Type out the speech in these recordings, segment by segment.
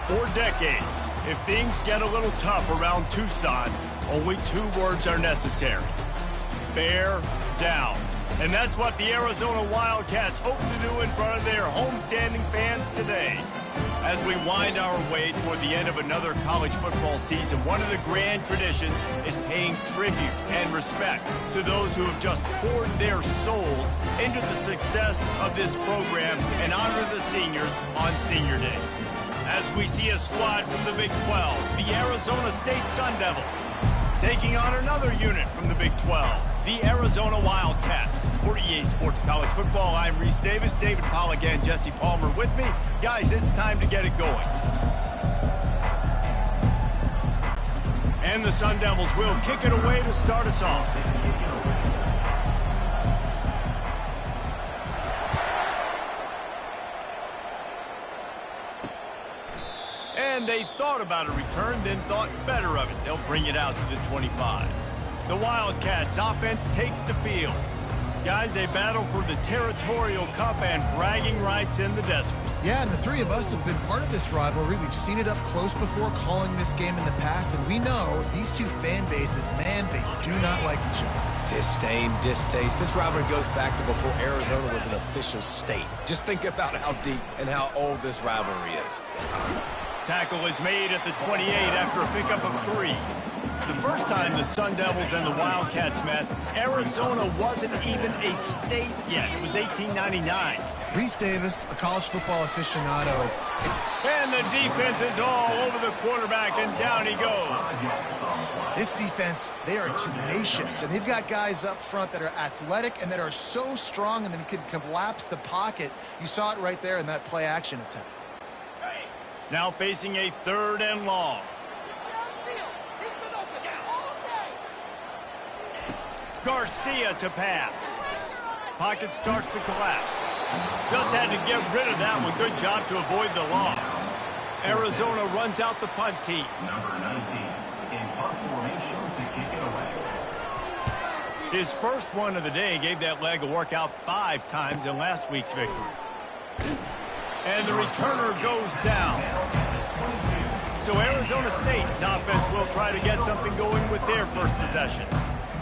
For decades, if things get a little tough around Tucson, only two words are necessary: bear down. And that's what the Arizona Wildcats hope to do in front of their homestanding fans today. As we wind our way toward the end of another college football season, one of the grand traditions is paying tribute and respect to those who have just poured their souls into the success of this program and honor the seniors on Senior Day. As we see a squad from the Big 12, the Arizona State Sun Devils, taking on another unit from the Big 12, the Arizona Wildcats. For EA Sports College Football, I'm Reese Davis, David Pollack, and Jesse Palmer with me. Guys, it's time to get it going. And the Sun Devils will kick it away to start us off. And they thought about a return, then thought better of it. They'll bring it out to the 25. The Wildcats offense takes the field. Guys, they battle for the Territorial Cup and bragging rights in the desert. Yeah, and the three of us have been part of this rivalry. We've seen it up close before, calling this game in the past, and we know these two fan bases, man, they do not like each other. Disdain, distaste. This rivalry goes back to before Arizona was an official state. Just think about how deep and how old this rivalry is. Tackle is made at the 28 after a pickup of 3. The first time the Sun Devils and the Wildcats met, Arizona wasn't even a state yet. It was 1899. Reese Davis, a college football aficionado. And the defense is all over the quarterback, and down he goes. This defense, they are tenacious, and they've got guys up front that are athletic and that are so strong and then can collapse the pocket. You saw it right there in that play-action attempt. Now facing a 3rd and long. Garcia to pass. Pocket starts to collapse. Just had to get rid of that one. Good job to avoid the loss. Arizona runs out the punt team. Number 19 in punt formation to kick it away. His first one of the day gave that leg a workout 5 times in last week's victory. And the returner goes down. So Arizona State's offense will try to get something going with their first possession.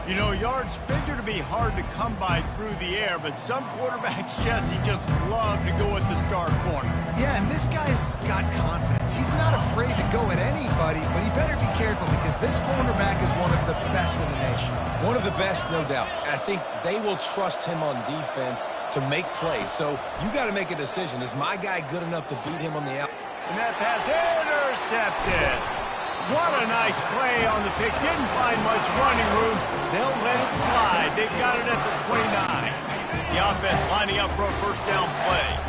You know, yards figure to be hard to come by through the air, but some quarterbacks, Jesse, just love to go at the star corner. Yeah, and this guy's got confidence. He's not afraid to go at anybody, but he better be careful because this cornerback is one of the best in the nation. One of the best, no doubt. I think they will trust him on defense to make plays. So you got to make a decision. Is my guy good enough to beat him on the out? And that pass intercepted. What a nice play on the pick. Didn't find much running room. They'll let it slide. They've got it at the 29. The offense lining up for a first down play.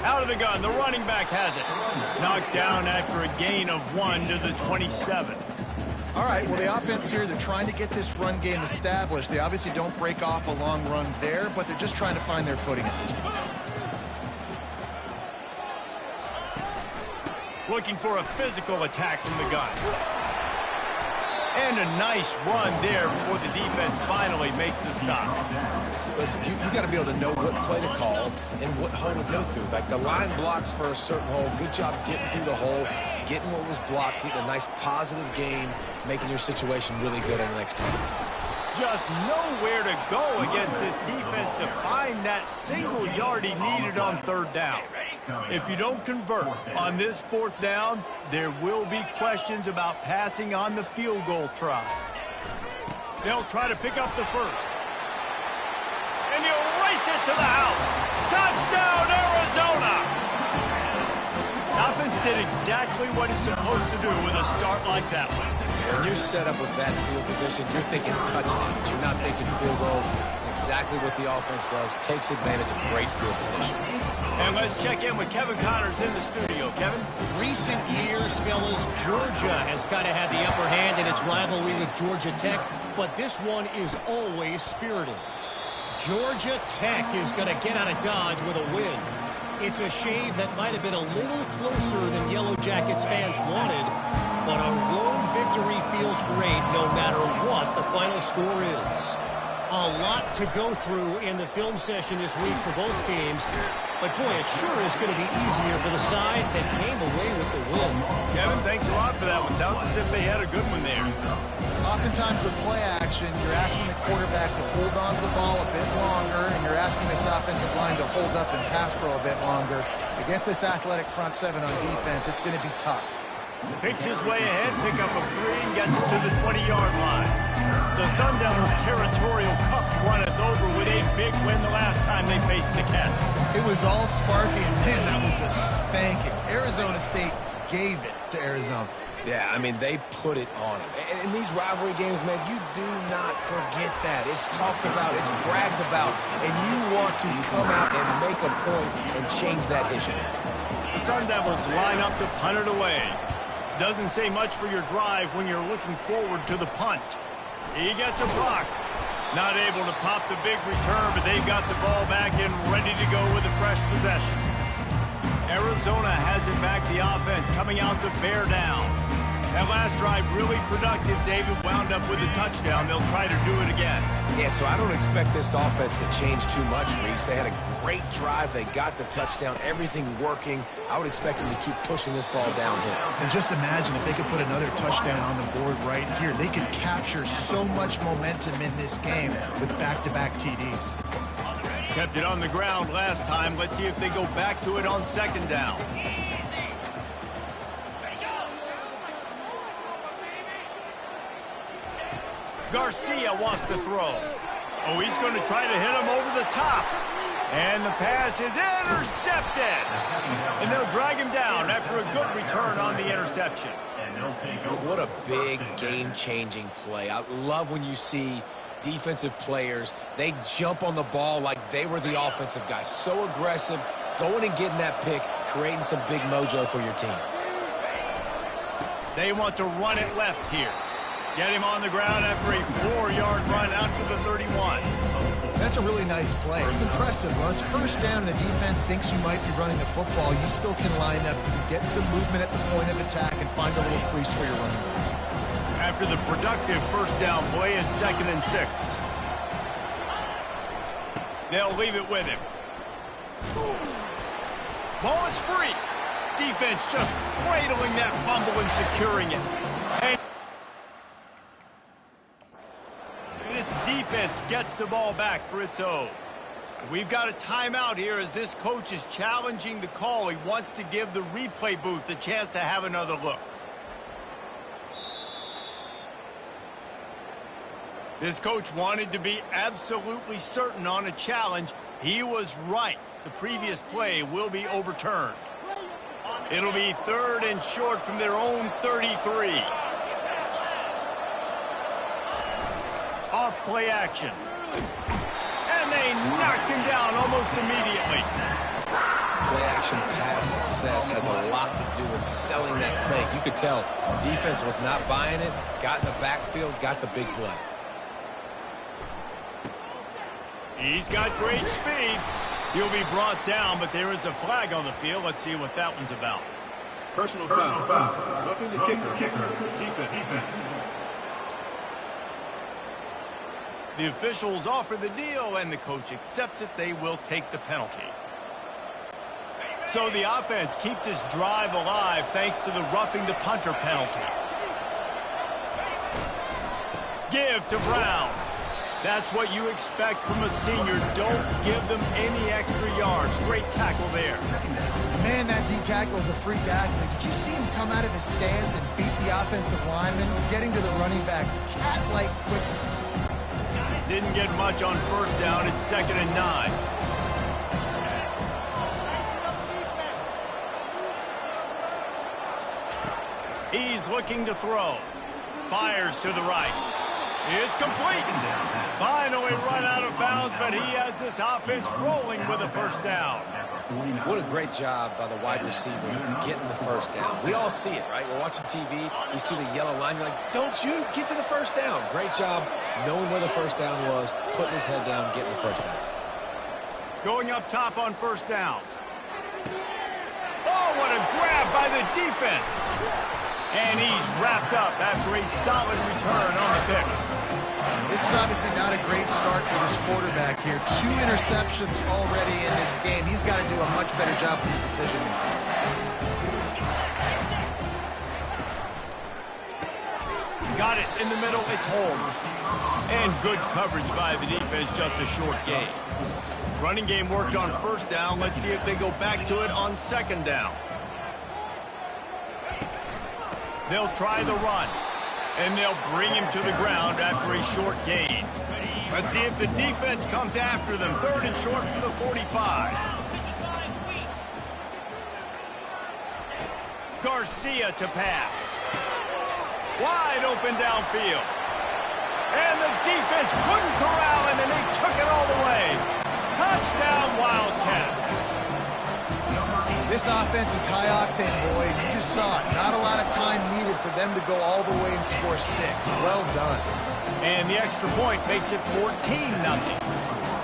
Out of the gun. The running back has it. Knocked down after a gain of 1 to the 27. All right, well, the offense here, they're trying to get this run game established. They obviously don't break off a long run there, but they're just trying to find their footing at this point. Looking for a physical attack from the gun. And a nice run there before the defense finally makes the stop. Listen, you got to be able to know what play to call and what hole to go through. Like the line blocks for a certain hole. Good job getting through the hole, getting what was blocked, getting a nice positive gain, making your situation really good on the next time. Just nowhere to go against this defense to find that single yard he needed on 3rd down. If you don't convert on this 4th down, there will be questions about passing on the field goal try. They'll try to pick up the first. And he'll race it to the house. Touchdown, Arizona! Offense did exactly what it's supposed to do with a start like that one. When you're set up with that field position, you're thinking touchdowns. You're not thinking field goals. It's exactly what the offense does. Takes advantage of great field position. And let's check in with Kevin Connors in the studio. Kevin? Recent years, fellas, Georgia has kind of had the upper hand in its rivalry with Georgia Tech, but this one is always spirited. Georgia Tech is going to get out of Dodge with a win. It's a shave that might have been a little closer than Yellow Jackets fans wanted, but a road victory feels great no matter what the final score is. A lot to go through in the film session this week for both teams. But, boy, it sure is going to be easier for the side that came away with the win. Kevin, thanks a lot for that one. Sounds as if they had a good one there. Oftentimes with play action, you're asking the quarterback to hold on to the ball a bit longer, and you're asking this offensive line to hold up and pass pro a bit longer. Against this athletic front seven on defense, it's going to be tough. Picks his way ahead, pick up a 3, and gets him to the 20-yard line. The Sun Devils' territorial cup runneth over with a big win the last time they faced the Cats. It was all sparky, and man, that was a spanking. Arizona State gave it to Arizona. Yeah, I mean, they put it on them. And in these rivalry games, man, you do not forget that. It's talked about, it's bragged about, and you want to come out and make a point and change that history. The Sun Devils line up to punt it away. Doesn't say much for your drive when you're looking forward to the punt. He gets a block. Not able to pop the big return, but they've got the ball back and ready to go with a fresh possession. Arizona has it back, the offense coming out to bear down. That last drive really productive. David wound up with a touchdown. They'll try to do it again. Yeah, so I don't expect this offense to change too much, Reese. They had a great drive. They got the touchdown. Everything working. I would expect them to keep pushing this ball downhill. And just imagine if they could put another touchdown on the board right here. They could capture so much momentum in this game with back-to-back TDs. Kept it on the ground last time. Let's see if they go back to it on second down. Garcia wants to throw. Oh, he's going to try to hit him over the top. And the pass is intercepted. And they'll drag him down after a good return on the interception. What a big game-changing play. I love when you see defensive players, they jump on the ball like they were the offensive guys. So aggressive, going and getting that pick, creating some big mojo for your team. They want to run it left here. Get him on the ground after a 4-yard run out to the 31. That's a really nice play. It's impressive. Well, it's first down and the defense thinks you might be running the football. You still can line up, you can get some movement at the point of attack and find a little crease for your running back. After the productive first down play, it's 2nd and 6. They'll leave it with him. Ball is free. Defense just cradling that fumble and securing it. And this defense gets the ball back for its own. We've got a timeout here as this coach is challenging the call. He wants to give the replay booth the chance to have another look. This coach wanted to be absolutely certain on a challenge. He was right. The previous play will be overturned. It'll be 3rd and short from their own 33. Off play action. And they knocked him down almost immediately. Play action pass success has a lot to do with selling that fake. You could tell defense was not buying it, got in the backfield, got the big play. He's got great speed. He'll be brought down, but there is a flag on the field. Let's see what that one's about. Personal foul. Roughing the kicker. Defense. The officials offer the deal, and the coach accepts it. They will take the penalty. So the offense keeps this drive alive thanks to the roughing the punter penalty. Give to Brown. That's what you expect from a senior. Don't give them any extra yards. Great tackle there. Man, that D-tackle is a freak athlete. Did you see him come out of his stance and beat the offensive lineman? Getting to the running back, cat-like quickness. Didn't get much on first down. It's 2nd and 9. He's looking to throw. Fires to the right. It's complete. Finally run out of bounds, but he has this offense rolling with a first down. What a great job by the wide receiver getting the first down. We all see it, right? We're watching TV. We see the yellow line. You're like, don't you get to the first down. Great job knowing where the first down was, putting his head down, getting the first down. Going up top on first down. Oh, what a grab by the defense. And he's wrapped up after a solid return on the pick. This This is obviously not a great start for this quarterback here. 2 interceptions already in this game. He's got to do a much better job with his decisioning. Got it in the middle. It's Holmes. And good coverage by the defense, just a short gain. Running game worked on first down. Let's see if they go back to it on second down. They'll try the run. And they'll bring him to the ground after a short gain. Let's see if the defense comes after them. 3rd and short for the 45. Garcia to pass. Wide open downfield. And the defense couldn't corral him, and they took it all the way. Touchdown, Wildcats. This offense is high octane, boy. You just saw it. Not a lot of time needed for them to go all the way and score 6. Well done. And the extra point makes it 14-0.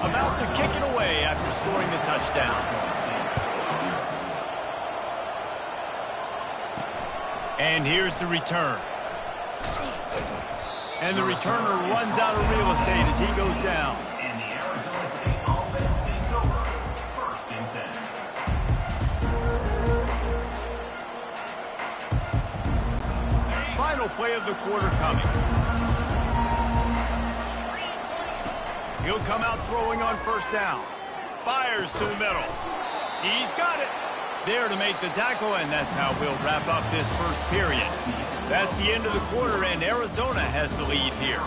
About to kick it away after scoring the touchdown. And here's the return. And the returner runs out of real estate as he goes down. And the Arizona State offense takes over. 1st and 10. Final play of the quarter coming. He'll come out throwing on first down. Fires to the middle. He's got it. There to make the tackle, and that's how we'll wrap up this first period. That's the end of the quarter, and Arizona has the lead here.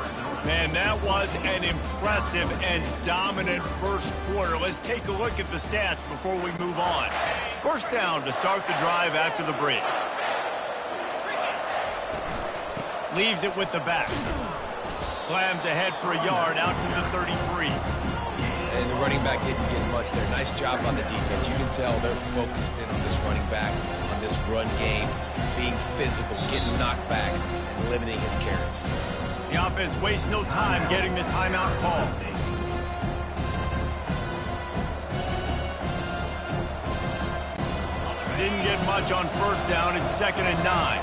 Man, that was an impressive and dominant first quarter. Let's take a look at the stats before we move on. First down to start the drive after the break. Leaves it with the back. Slams ahead for a yard out to the 33. And the running back didn't get much there. Nice job on the defense. You can tell they're focused in on this running back, on this run game, being physical, getting knockbacks, and limiting his carries. The offense wastes no time getting the timeout call. Didn't get much on first down. It's 2nd and 9.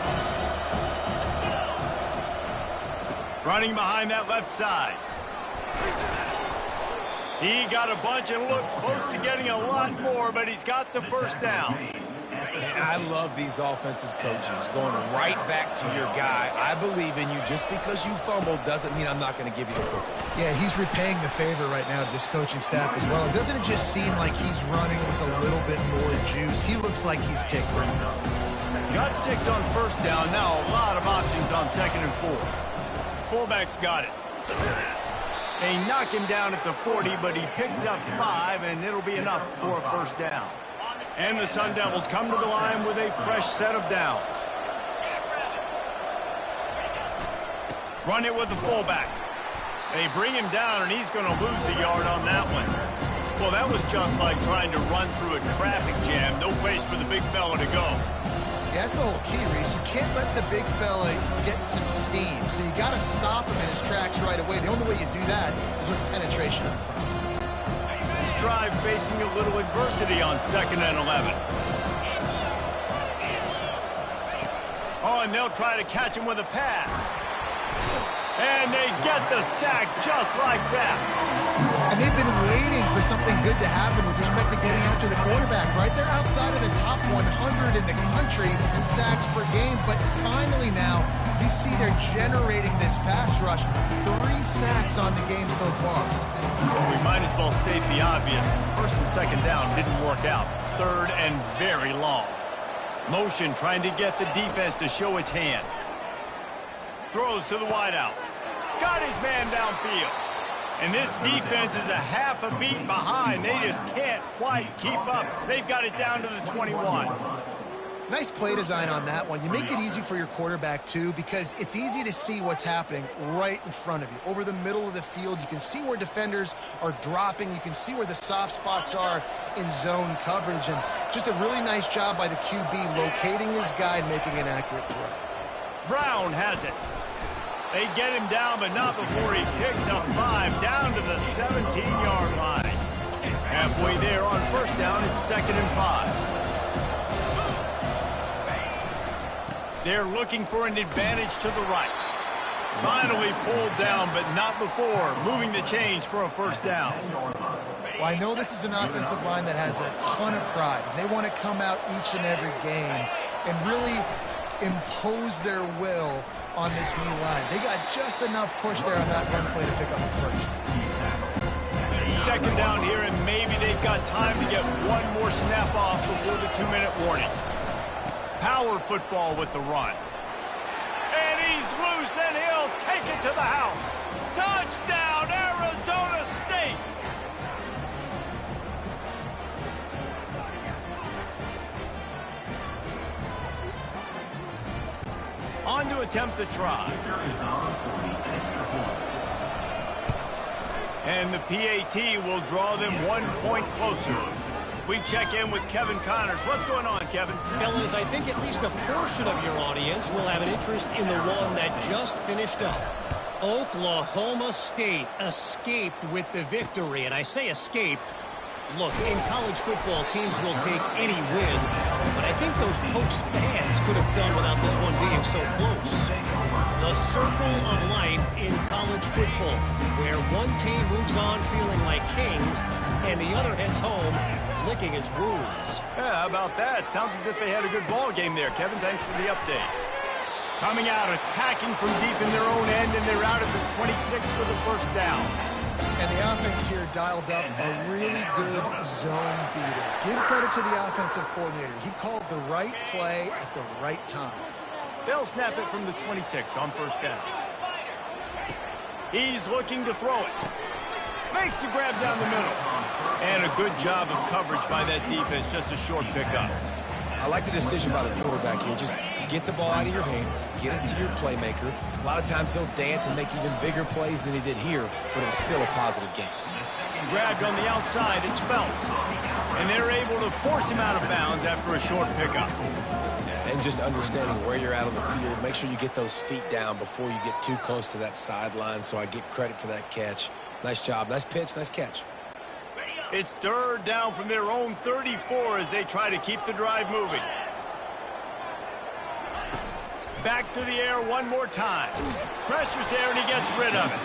Running behind that left side. He got a bunch and looked close to getting a lot more, but he's got the first down. And I love these offensive coaches going right back to your guy. I believe in you. Just because you fumbled doesn't mean I'm not going to give you the football. Yeah, he's repaying the favor right now to this coaching staff as well. Doesn't it just seem like he's running with a little bit more juice? He looks like he's tickling. Got 6 on first down. Now a lot of options on 2nd and 4. Fullback's got it. They knock him down at the 40, but he picks up 5, and it'll be enough for a first down. And the Sun Devils come to the line with a fresh set of downs. Run it with the fullback. They bring him down, and he's going to lose a yard on that one. Well, that was just like trying to run through a traffic jam. No place for the big fella to go. Yeah, that's the whole key, Reese. You can't let the big fella get some steam. So you got to stop him in his tracks right away. The only way you do that is with penetration up front. This drive facing a little adversity on 2nd and 11. Oh, and they'll try to catch him with a pass. And they get the sack just like that. And they've been waiting for something good to happen with respect to getting after the quarterback, right? They're outside of the top 100 in the country in sacks per game, but finally now you see they're generating this pass rush. 3 sacks on the game so far. Well, we might as well state the obvious. 1st and 2nd down didn't work out. 3rd and very long. Motion trying to get the defense to show his hand. Throws to the wideout. Got his man downfield. And this defense is a half a beat behind. They just can't quite keep up. They've got it down to the 21. Nice play design on that one. You make it easy for your quarterback, too, because it's easy to see what's happening right in front of you. Over the middle of the field, you can see where defenders are dropping. You can see where the soft spots are in zone coverage. And just a really nice job by the QB locating his guy and making an accurate throw. Brown has it. They get him down, but not before he picks up 5 down to the 17-yard line. Halfway there on first down, it's 2nd and 5. They're looking for an advantage to the right. Finally pulled down, but not before moving the chains for a first down. Well, I know this is an offensive line that has a ton of pride. They want to come out each and every game and really impose their will on the D-line. They got just enough push there on that run play to pick up the first. Second down here, and maybe they've got time to get one more snap off before the 2-minute warning. Power football with the run. And he's loose, and he'll take it to the house. Touchdown, Arizona State! On to attempt the try. And the PAT will draw them 1 point closer. We check in with Kevin Connors. What's going on, Kevin? Fellas, I think at least a portion of your audience will have an interest in the one that just finished up. Oklahoma State escaped with the victory. And I say escaped. Look, in college football, teams will take any win, but I think those Pokes fans could have done without this one being so close. The circle of life in college football, where one team moves on feeling like kings, and the other heads home licking its wounds. Yeah, how about that? Sounds as if they had a good ball game there, Kevin. Thanks for the update. Coming out, attacking from deep in their own end, and they're out at the 26 for the first down. And the offense here dialed up a really good zone beater. Give credit to the offensive coordinator. He called the right play at the right time. They'll snap it from the 26 on first down. He's looking to throw it. Makes the grab down the middle. And a good job of coverage by that defense. Just a short pickup. I like the decision by the quarterback here. Just get the ball out of your hands, get it to your playmaker. A lot of times he'll dance and make even bigger plays than he did here, but it was still a positive game. Grabbed on the outside, it's Phelps. And they're able to force him out of bounds after a short pickup. And just understanding where you're at on the field, make sure you get those feet down before you get too close to that sideline, so I get credit for that catch. Nice job, nice pitch, nice catch. It's third down from their own 34 as they try to keep the drive moving. Back to the air one more time. Pressure's there, and he gets rid of it.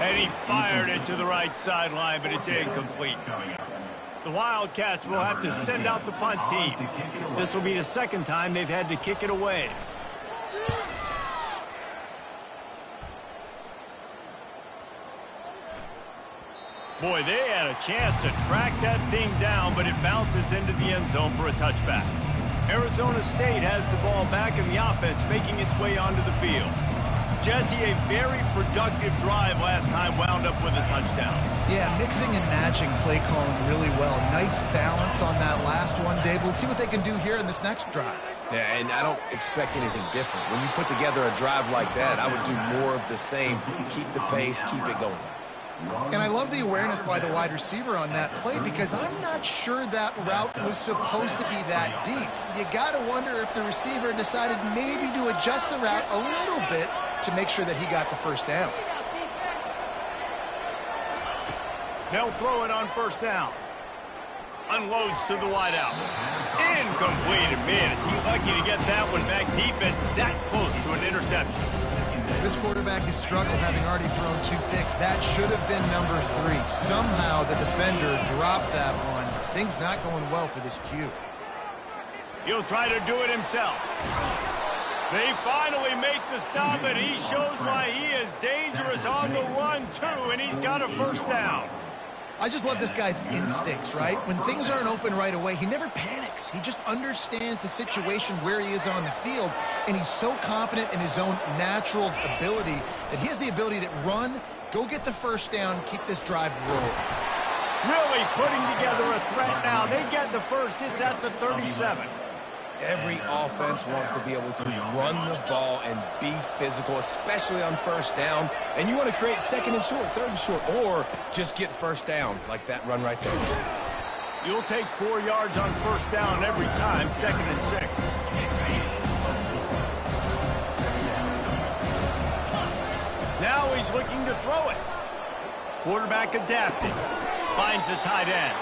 And he fired it to the right sideline, but it's incomplete. The Wildcats will have to send out the punt team. This will be the second time they've had to kick it away. Boy, they had a chance to track that thing down, but it bounces into the end zone for a touchback. Arizona State has the ball back in the offense, making its way onto the field. Jesse, a very productive drive last time, wound up with a touchdown. Yeah, mixing and matching play calling really well. Nice balance on that last one, Dave. Let's see what they can do here in this next drive. Yeah, and I don't expect anything different. When you put together a drive like that, I would do more of the same. Keep the pace, keep it going. And I love the awareness by the wide receiver on that play because I'm not sure that route was supposed to be that deep. You got to wonder if the receiver decided maybe to adjust the route a little bit to make sure that he got the first down. They'll throw it on first down. Unloads to the wideout. Incomplete. Man, is he lucky to get that one back. Defense that close to an interception. This quarterback has struggled, having already thrown 2 picks. That should have been number 3. Somehow the defender dropped that one. Things not going well for this Q. He'll try to do it himself. They finally make the stop, and he shows why he is dangerous on the run, too, and he's got a first down. I just love this guy's instincts, right? When things aren't open right away, he never panics. He just understands the situation where he is on the field, and he's so confident in his own natural ability that he has the ability to run, go get the first down, keep this drive rolling. Really putting together a threat now. They get the first. It's at the 37. Every offense wants to be able to run the ball and be physical, especially on first down. And you want to create second and short, third and short, or just get first downs like that run right there. You'll take 4 yards on first down every time, 2nd and 6. Now he's looking to throw it. Quarterback adapting. Finds the tight end.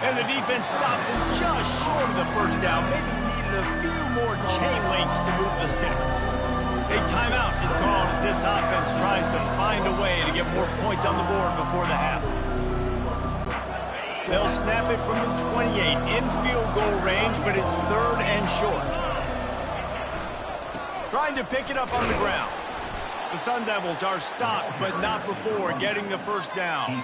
And the defense stops him just short of the first down. Maybe needed a few more chain links to move the sticks. A timeout is called as this offense tries to find a way to get more points on the board before the half. They'll snap it from the 28 in field goal range, but it's 3rd and short. Trying to pick it up on the ground. The Sun Devils are stopped, but not before getting the first down.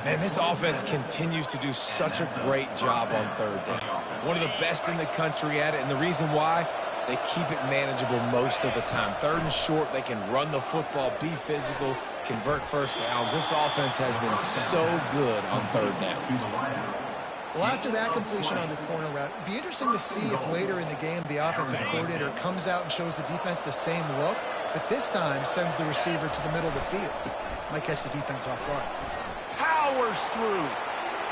Man, this offense continues to do such a great job on 3rd down. One of the best in the country at it, and the reason why, they keep it manageable most of the time. 3rd and short, they can run the football, be physical, convert first downs. This offense has been so good on 3rd downs. Well, after that completion on the corner route, it'd be interesting to see if later in the game the offensive coordinator comes out and shows the defense the same look, but this time sends the receiver to the middle of the field. Might catch the defense off guard. Powers through,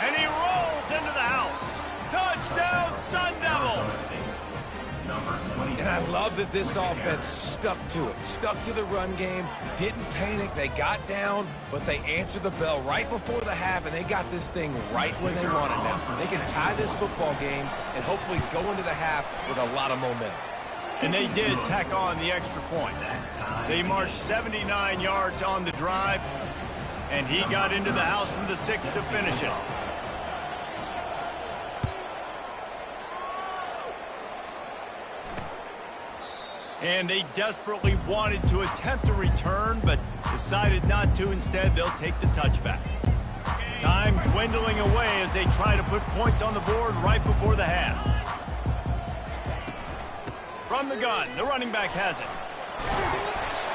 and he rolls into the house. Touchdown, Sun Devils! And I love that this offense stuck to it, stuck to the run game, didn't panic. They got down, but they answered the bell right before the half, and they got this thing right where they want it now. They can tie this football game and hopefully go into the half with a lot of momentum. And they did tack on the extra point. They marched 79 yards on the drive, and he got into the house from the 6 to finish it. And they desperately wanted to attempt a return, but decided not to. Instead, they'll take the touchback. Time dwindling away as they try to put points on the board right before the half. From the gun, the running back has it.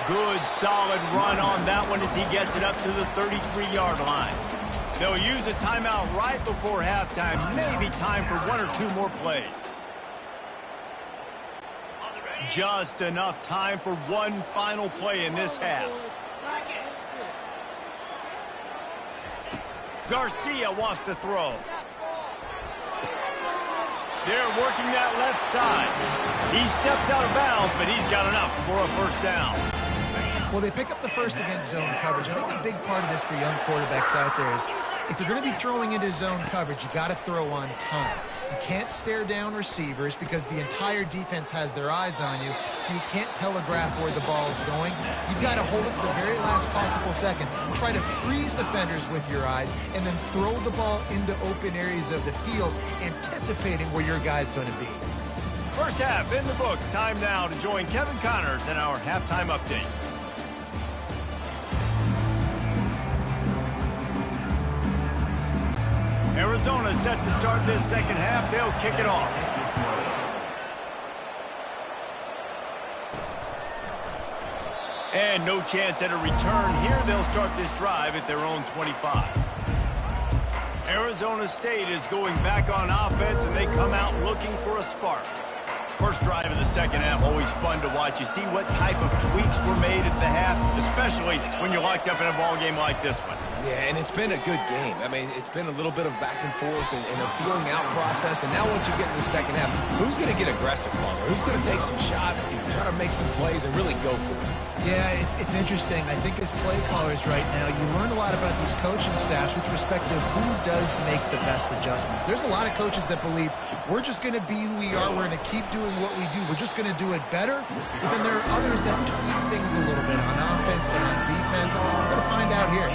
Good, solid run on that one as he gets it up to the 33-yard line. They'll use a timeout right before halftime. Maybe time for 1 or 2 more plays. Just enough time for one final play in this half. Garcia wants to throw. They're working that left side. He steps out of bounds, but he's got enough for a first down. Well, they pick up the first against zone coverage. I think a big part of this for young quarterbacks out there is if you're going to be throwing into zone coverage, you got to throw on time. You can't stare down receivers because the entire defense has their eyes on you, so you can't telegraph where the ball is going. You've got to hold it to the very last possible second. Try to freeze defenders with your eyes, and then throw the ball into open areas of the field, anticipating where your guy's going to be. First half in the books. Time now to join Kevin Connors in our halftime update. Arizona set to start this second half. They'll kick it off. And no chance at a return here. They'll start this drive at their own 25. Arizona State is going back on offense, and they come out looking for a spark. First drive of the second half, always fun to watch. You see what type of tweaks were made at the half, especially when you're locked up in a ball game like this one. Yeah, and it's been a good game. I mean, it's been a little bit of back and forth and a feeling out process. And now once you get in the second half, who's going to get aggressive longer? Who's going to take some shots, try to make some plays, and really go for it? Yeah, it's interesting. I think as play callers right now, you learn a lot about these coaching staffs with respect to who does make the best adjustments. There's a lot of coaches that believe we're just going to be who we are. We're going to keep doing what we do. We're just going to do it better. But then there are others that tweak things a little bit on offense and on defense. We're going to find out here.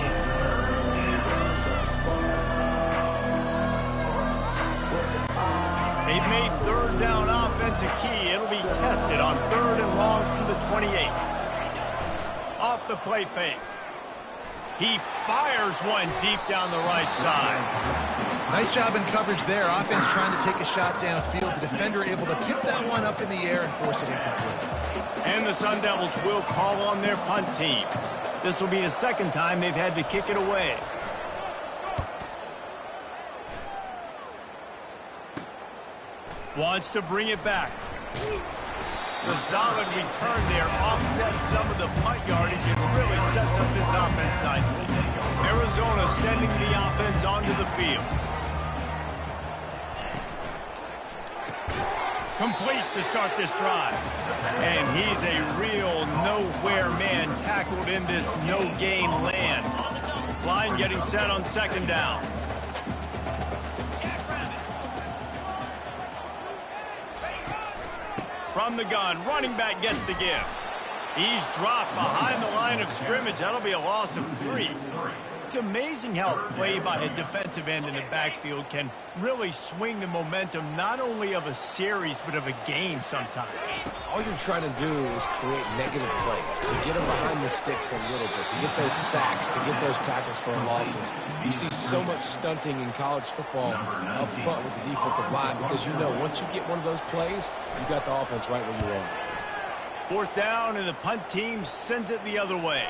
They've made third down offense a key. It'll be tested on 3rd and long from the 28. Off the play fake. He fires one deep down the right side. Nice job in coverage there. Offense trying to take a shot downfield. The defender able to tip that one up in the air and force it incomplete. And the Sun Devils will call on their punt team. This will be the second time they've had to kick it away. Wants to bring it back. The solid return there offsets some of the punt yardage and really sets up this offense nicely. Arizona sending the offense onto the field. Complete to start this drive. And he's a real nowhere man tackled in this no-gain land. Line getting set on second down. From the gun, running back gets to give. He's dropped behind the line of scrimmage. That'll be a loss of 3. It's amazing how play by a defensive end in the backfield can really swing the momentum not only of a series but of a game sometimes. All you're trying to do is create negative plays, to get them behind the sticks a little bit, to get those sacks, to get those tackles for losses. You see so much stunting in college football up front with the defensive line because you know once you get one of those plays, you got the offense right where you want it. 4th down, and the punt team sends it the other way.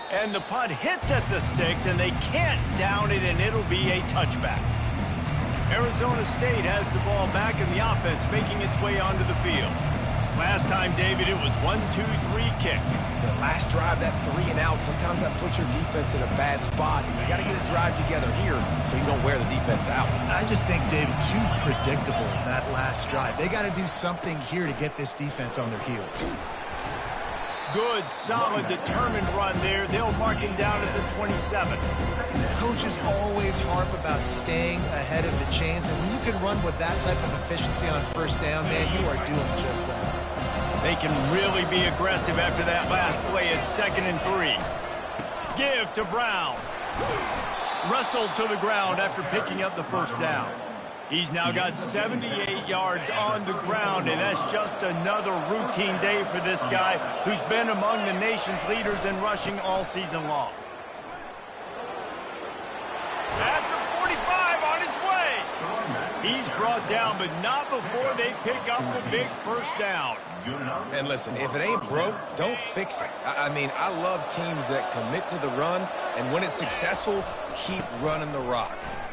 And the punt hits at the 6, and they can't down it, and it'll be a touchback. Arizona State has the ball back, and the offense making its way onto the field. Last time, David, it was 1-2-3 kick. The last drive, that 3 and out, sometimes that puts your defense in a bad spot, and you got to get a drive together here so you don't wear the defense out. I just think, David, too predictable, that last drive. They got to do something here to get this defense on their heels. Good, solid, determined run there. They'll mark him down at the 27. Coaches always harp about staying ahead of the chains, and when you can run with that type of efficiency on 1st down, man, you are doing just that. They can really be aggressive after that last play at 2nd and 3. Give to Brown. Wrestled to the ground after picking up the 1st down. He's now got 78 yards on the ground, and that's just another routine day for this guy who's been among the nation's leaders in rushing all season long. At the 45 on his way. He's brought down, but not before they pick up the big 1st down. And listen, if it ain't broke, don't fix it. I mean, I love teams that commit to the run, and when it's successful, keep running the rock.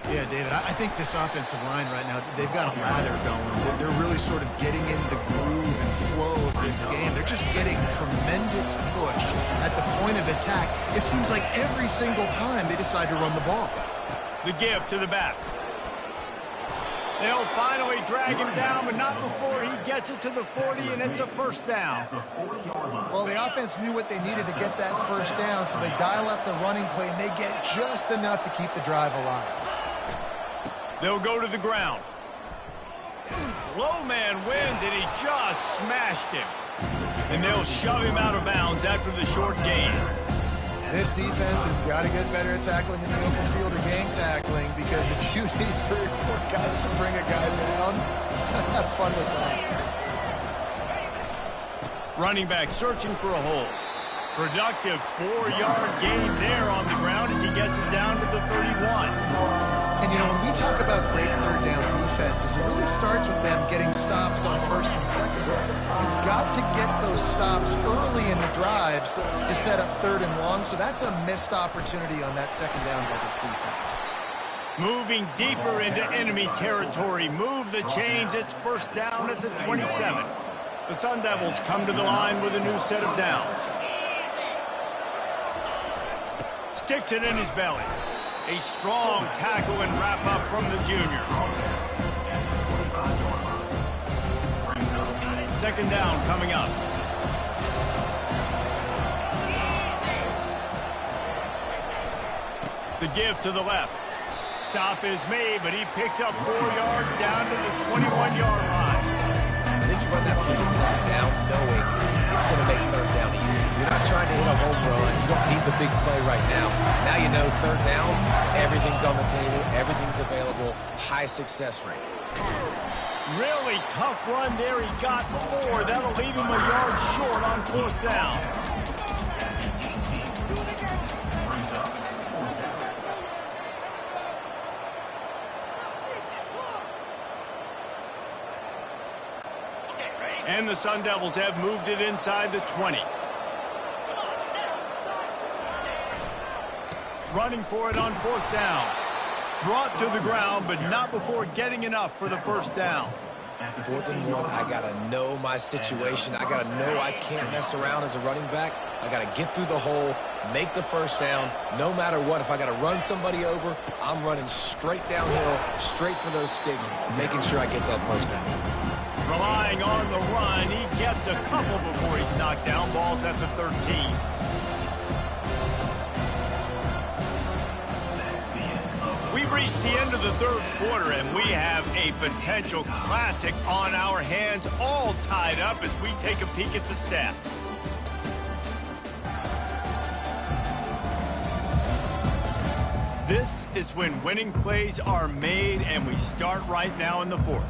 Yeah, David, I think this offensive line right now, they've got a lather going. They're really sort of getting in the groove and flow of this game. They're just getting tremendous push at the point of attack. It seems like every single time they decide to run the ball. The give to the back. They'll finally drag him down, but not before he gets it to the 40, and it's a 1st down. Well, the offense knew what they needed to get that 1st down, so they dial up the running play, and they get just enough to keep the drive alive. They'll go to the ground. Low man wins, and he just smashed him. And they'll shove him out of bounds after the short gain. This defense has got to get better at tackling in the open field or gang tackling, because if you need 3 or 4 guys to bring a guy down, have fun with that. Running back searching for a hole. Productive 4-yard gain there on the ground as he gets it down to the 31. And, you know, when we talk about great 3rd down defenses, it really starts with them getting stops on 1st and 2nd. You've got to get those stops early in the drives to set up 3rd and long, so that's a missed opportunity on that 2nd down by this defense. Moving deeper into enemy territory. Move the chains. It's 1st down at the 27. The Sun Devils come to the line with a new set of downs. Sticks it in his belly. A strong tackle and wrap-up from the junior. 2nd down coming up. The give to the left. Stop is made, but he picks up 4 yards down to the 21-yard line. I think you run that play on 2nd down knowing it's going to make 3rd down easy. You're not trying to hit a home run. You don't need the big play right now. Now you know 3rd down, everything's on the table, everything's available, high success rate. Really tough run there. He got 4. That'll leave him a yard short on 4th down. And the Sun Devils have moved it inside the 20. Running for it on 4th down. Brought to the ground, but not before getting enough for the 1st down. 4th and 1, I got to know my situation. I got to know I can't mess around as a running back. I got to get through the hole, make the 1st down. No matter what, if I got to run somebody over, I'm running straight downhill, straight for those sticks, making sure I get that 1st down. Relying on the run, he gets a couple before he's knocked down. Ball's at the 13. We We've reached the end of the third quarter, and we have a potential classic on our hands, all tied up as we take a peek at the stats. This is when winning plays are made, and we start right now in the fourth.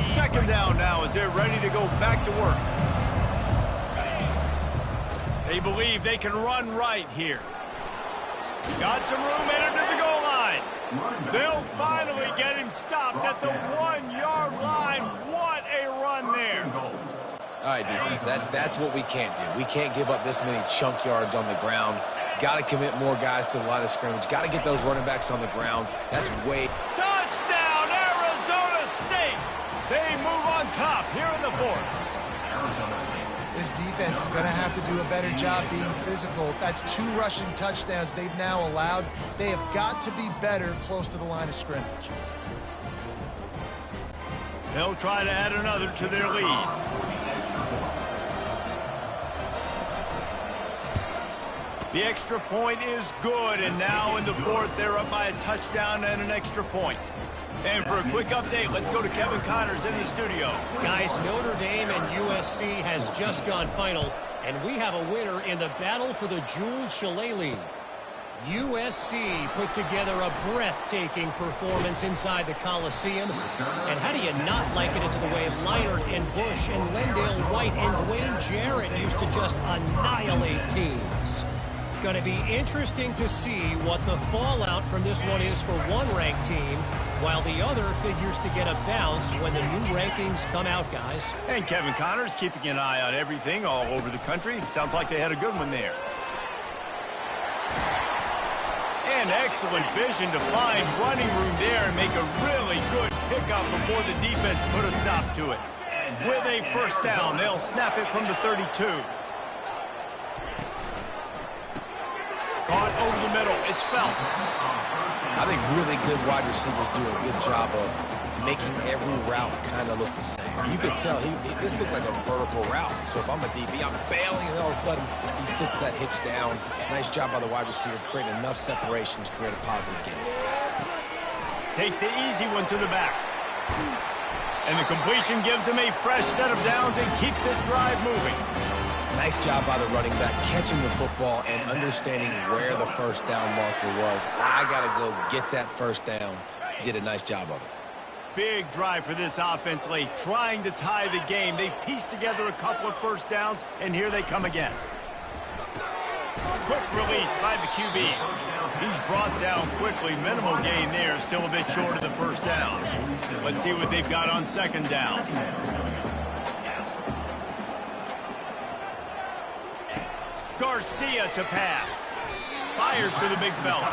Second down now as they're ready to go back to work. They believe they can run right here. Got some room entered to the goal line. They'll finally get him stopped at the 1-yard line. What a run there. All right, defense, that's what we can't do. We can't give up this many chunk yards on the ground. Got to commit more guys to the line of scrimmage. Got to get those running backs on the ground. That's way... Touchdown, Arizona State. They move on top here in the fourth. This defense is going to have to do a better job being physical. That's 2 rushing touchdowns they've now allowed. They have got to be better close to the line of scrimmage. They'll try to add another to their lead. The extra point is good, and now in the fourth, they're up by a touchdown and an extra point. And for a quick update, let's go to Kevin Connors in the studio. Guys, Notre Dame and USC has just gone final, and we have a winner in the battle for the Jules Shillelagh. USC put together a breathtaking performance inside the Coliseum. And how do you not like it into the way Leinart and Bush and Lendale White and Dwayne Jarrett used to just annihilate teams? Going to be interesting to see what the fallout from this one is for one ranked team, while the other figures to get a bounce when the new rankings come out, guys. And Kevin Connors keeping an eye on everything all over the country. Sounds like they had a good one there. And excellent vision to find running room there and make a really good pickup before the defense put a stop to it. With a first down, they'll snap it from the 32. Caught over the middle. It's Phelps. I think really good wide receivers do a good job of making every route kind of look the same. You could tell this looked like a vertical route. So if I'm a DB, I'm bailing, and all of a sudden he sits that hitch down. Nice job by the wide receiver, creating enough separation to create a positive game. Takes the easy one to the back. And the completion gives him a fresh set of downs and keeps this drive moving. Nice job by the running back, catching the football and understanding where the first down marker was. I got to go get that first down. He did a nice job of it. Big drive for this offense late, trying to tie the game. They pieced together a couple of first downs, and here they come again. Quick release by the QB. He's brought down quickly. Minimal gain there, still a bit short of the first down. Let's see what they've got on second down. Garcia to pass. Fires to the big fella.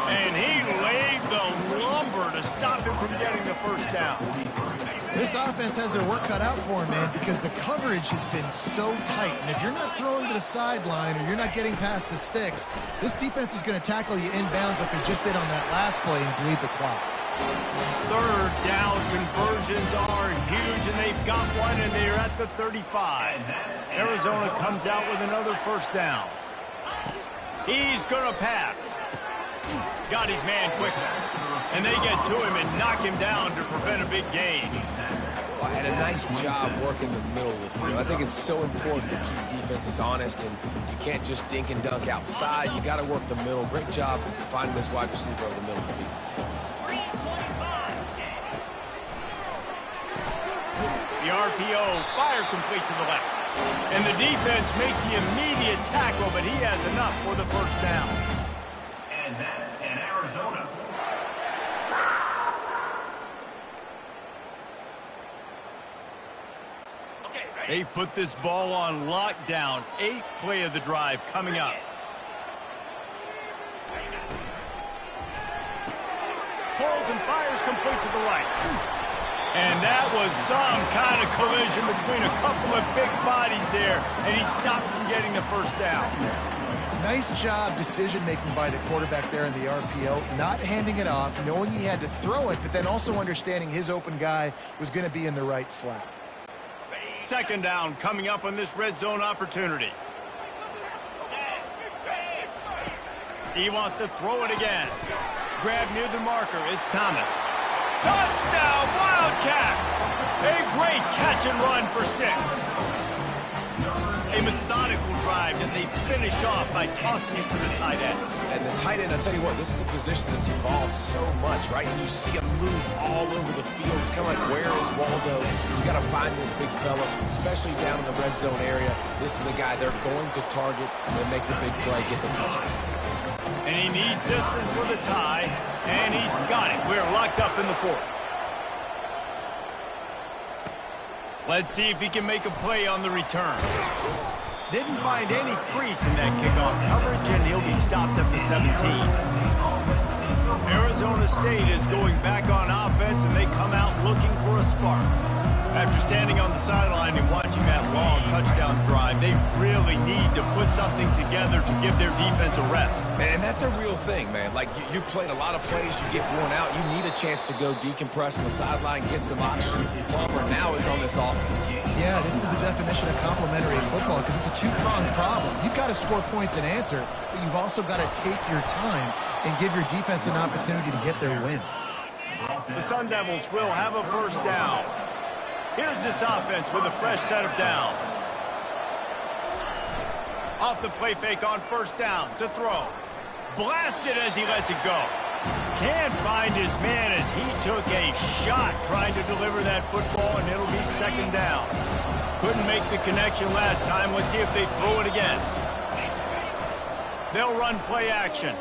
And he laid the lumber to stop him from getting the first down. This offense has their work cut out for them, man, because the coverage has been so tight. And if you're not throwing to the sideline or you're not getting past the sticks, this defense is going to tackle you inbounds like they just did on that last play and bleed the clock. Third down conversions are huge, and they've got one, and they're at the 35. Arizona comes out with another first down. He's going to pass. Got his man quickly. And they get to him and knock him down to prevent a big gain. And a nice job working the middle of the field. I think it's so important to keep defenses honest, and you can't just dink and dunk outside. You got to work the middle. Great job finding this wide receiver over the middle of the field. The RPO, fire complete to the left. And the defense makes the immediate tackle, but he has enough for the first down. And that's in Arizona. They've put this ball on lockdown. 8th play of the drive coming up. Holds and fires complete to the right. And that was some kind of collision between a couple of big bodies there, and he stopped from getting the first down. Nice job decision-making by the quarterback there in the RPO, not handing it off, knowing he had to throw it, but then also understanding his open guy was going to be in the right flat. Second down coming up on this red zone opportunity. He wants to throw it again. Grab near the marker. It's Thomas. Touchdown, Wildcats! A great catch and run for 6. A methodical drive, and they finish off by tossing it to the tight end. And the tight end, I'll tell you what, this is a position that's evolved so much, right? And you see him move all over the field. It's kind of like, where is Waldo? You got to find this big fella, especially down in the red zone area. This is the guy they're going to target and make the big play, get the touchdown. And he needs this one for the tie, and he's got it. We're locked up in the 4th. Let's see if he can make a play on the return. Didn't find any crease in that kickoff coverage, and he'll be stopped at the 17. Arizona State is going back on offense, and they come out looking for a spark. After standing on the sideline and watching that long touchdown drive, they really need to put something together to give their defense a rest. Man, that's a real thing, man. Like, you played a lot of plays, you get worn out, you need a chance to go decompress on the sideline, get some oxygen. Palmer now is on this offense. Yeah, this is the definition of complementary football because it's a two-pronged problem. You've got to score points and answer, but you've also got to take your time and give your defense an opportunity to get their win. The Sun Devils will have a first down. Here's this offense with a fresh set of downs. Off the play fake on first down to throw. Blasted as he lets it go. Can't find his man as he took a shot trying to deliver that football, and it'll be second down. Couldn't make the connection last time. Let's see if they throw it again. They'll run play action.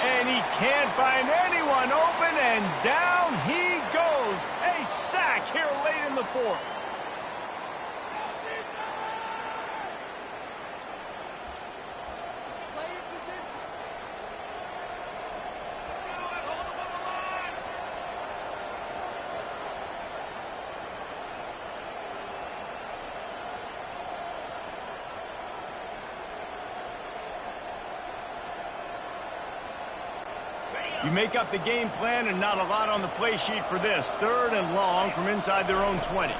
And he can't find anyone open, and down he goes. A sack here late in the 4th. You make up the game plan and not a lot on the play sheet for this. 3rd and long from inside their own 20.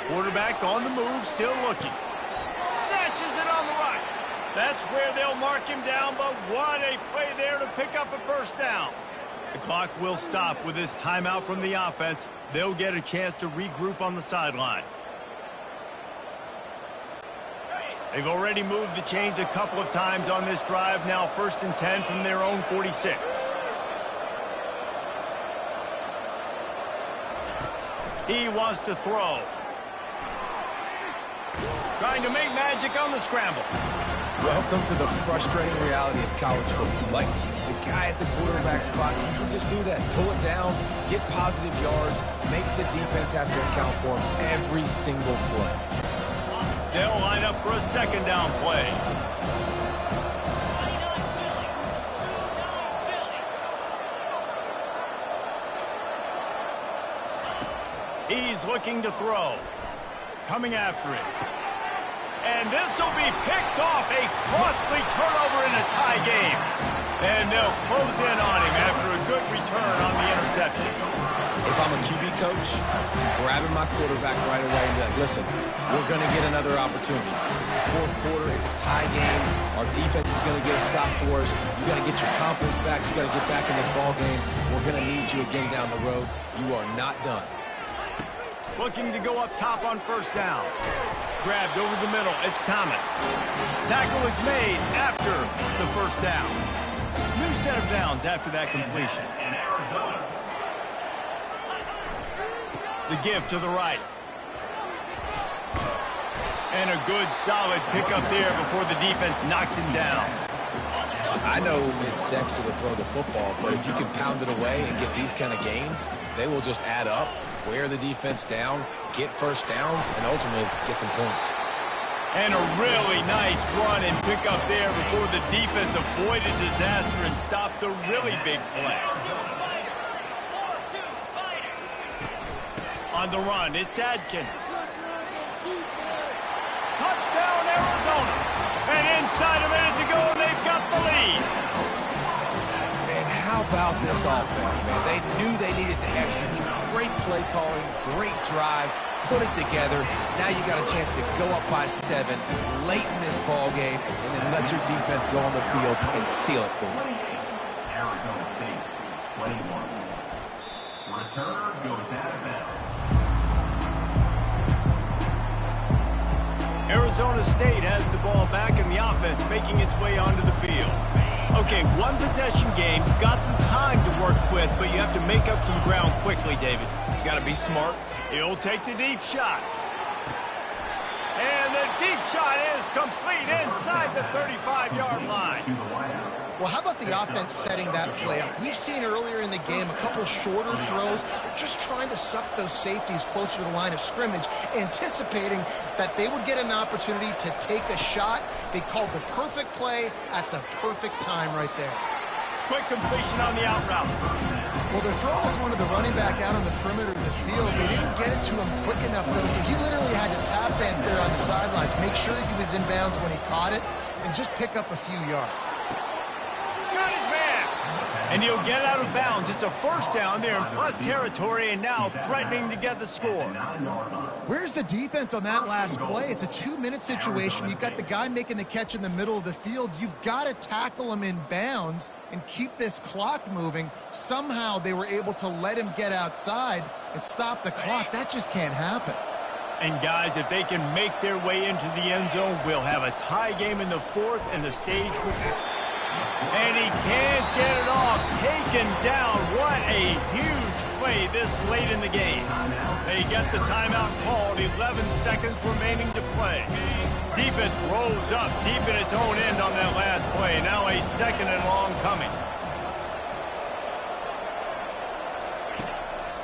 Quarterback on the move, still looking. Snatches it on the right. That's where they'll mark him down, but what a play there to pick up a first down. The clock will stop with this timeout from the offense. They'll get a chance to regroup on the sideline. They've already moved the chains a couple of times on this drive. Now 1st and 10 from their own 46. He wants to throw. Trying to make magic on the scramble. Welcome to the frustrating reality of college football. Like, the guy at the quarterback spot, he can just do that. Pull it down, get positive yards, makes the defense have to account for him every single play. They'll line up for a second down play. He's looking to throw. Coming after it. And this will be picked off. A costly turnover in a tie game. And they'll close in on him after a good return on the interception. If I'm a QB coach, grabbing my quarterback right away and be like, listen, we're going to get another opportunity. It's the 4th quarter. It's a tie game. Our defense is going to get a stop for us. You got to get your confidence back. You got to get back in this ball game. We're going to need you again down the road. You are not done. Looking to go up top on first down. Grabbed over the middle. It's Thomas. Tackle is made after the first down. New set of downs after that completion. The give to the right. And a good, solid pickup there before the defense knocks him down. I know it's sexy to throw the football, but if you can pound it away and get these kind of gains, they will just add up, wear the defense down, get first downs, and ultimately get some points. And a really nice run and pickup there before the defense avoided disaster and stopped the really big play. On the run, it's Adkins. inside a minute to go, and they've got the lead. And how about this offense, man? They knew they needed to execute. Great play calling, great drive, put it together. Now you got a chance to go up by 7 late in this ball game, and then let your defense go on the field and seal it for you. Arizona State, 21. Returner goes out of bounds. Arizona State has the ball back in the offense, making its way onto the field. Okay, one possession game. You've got some time to work with, but you have to make up some ground quickly, David. You got to be smart. He'll take the deep shot. And the deep shot is complete inside the 35-yard line. Well, how about the offense setting that play up? We've seen earlier in the game a couple shorter throws. They're just trying to suck those safeties closer to the line of scrimmage, anticipating that they would get an opportunity to take a shot. They called the perfect play at the perfect time right there. Quick completion on the out route. Well, their throw was one of the running back out on the perimeter of the field. They didn't get it to him quick enough, though, so he literally had to tap dance there on the sidelines, make sure he was in bounds when he caught it, and just pick up a few yards. Got his man. And he'll get out of bounds. It's a first down there in plus territory, and now threatening to get the score. Where's the defense on that last play? It's a 2-minute situation. You've got the guy making the catch in the middle of the field. You've got to tackle him in bounds and keep this clock moving. Somehow they were able to let him get outside and stop the clock. That just can't happen. And guys, if they can make their way into the end zone, we'll have a tie game in the fourth, and the stage will... And he can't get it off. Taken down. What a huge play this late in the game. They get the timeout called. 11 seconds remaining to play. Defense rolls up deep in its own end on that last play. Now a second and long coming.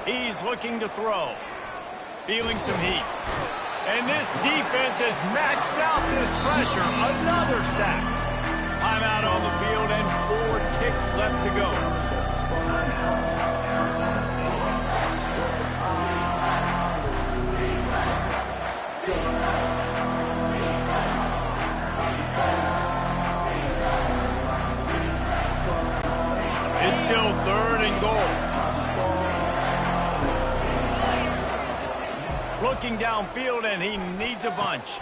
He's looking to throw. Feeling some heat. And this defense has maxed out this pressure. Another sack. Timeout on the field and 4 ticks left to go. It's still 3rd and goal. Looking downfield, and he needs a bunch.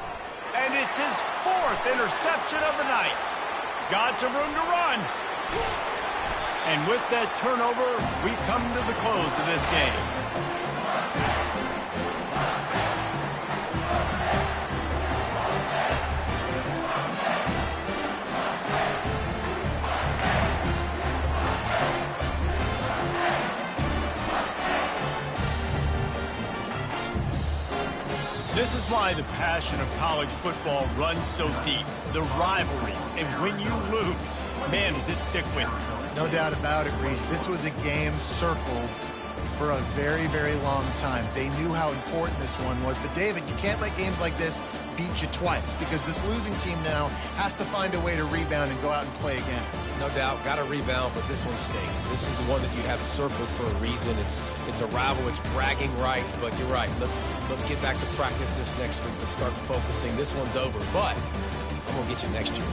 And it's his 4th interception of the night. Got some room to run. And with that turnover, we come to the close of this game. This is why the passion of college football runs so deep. The rivalries, and when you lose, man, does it stick with you. No doubt about it, Reese. This was a game circled for a very, very long time. They knew how important this one was. But, David, you can't let games like this beat you twice, because this losing team now has to find a way to rebound and go out and play again. No doubt, got to rebound, but this one stings. This is the one that you have circled for a reason. It's a rival, it's bragging rights, but you're right. Let's get back to practice this next week. Let's start focusing. This one's over, but I'm going to get you next year.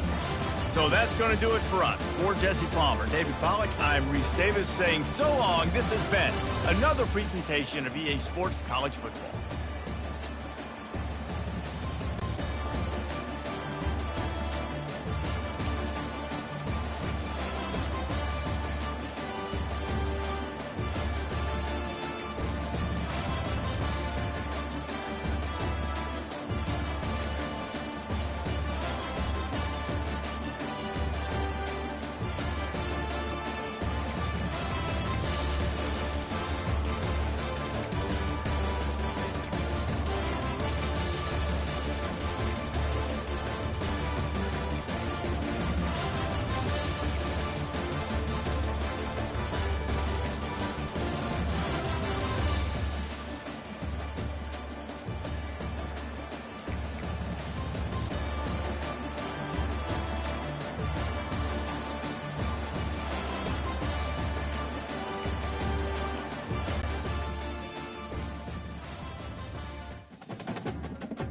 So that's going to do it for us. For Jesse Palmer, David Pollack, I'm Reese Davis saying so long. This has been another presentation of EA Sports College Football.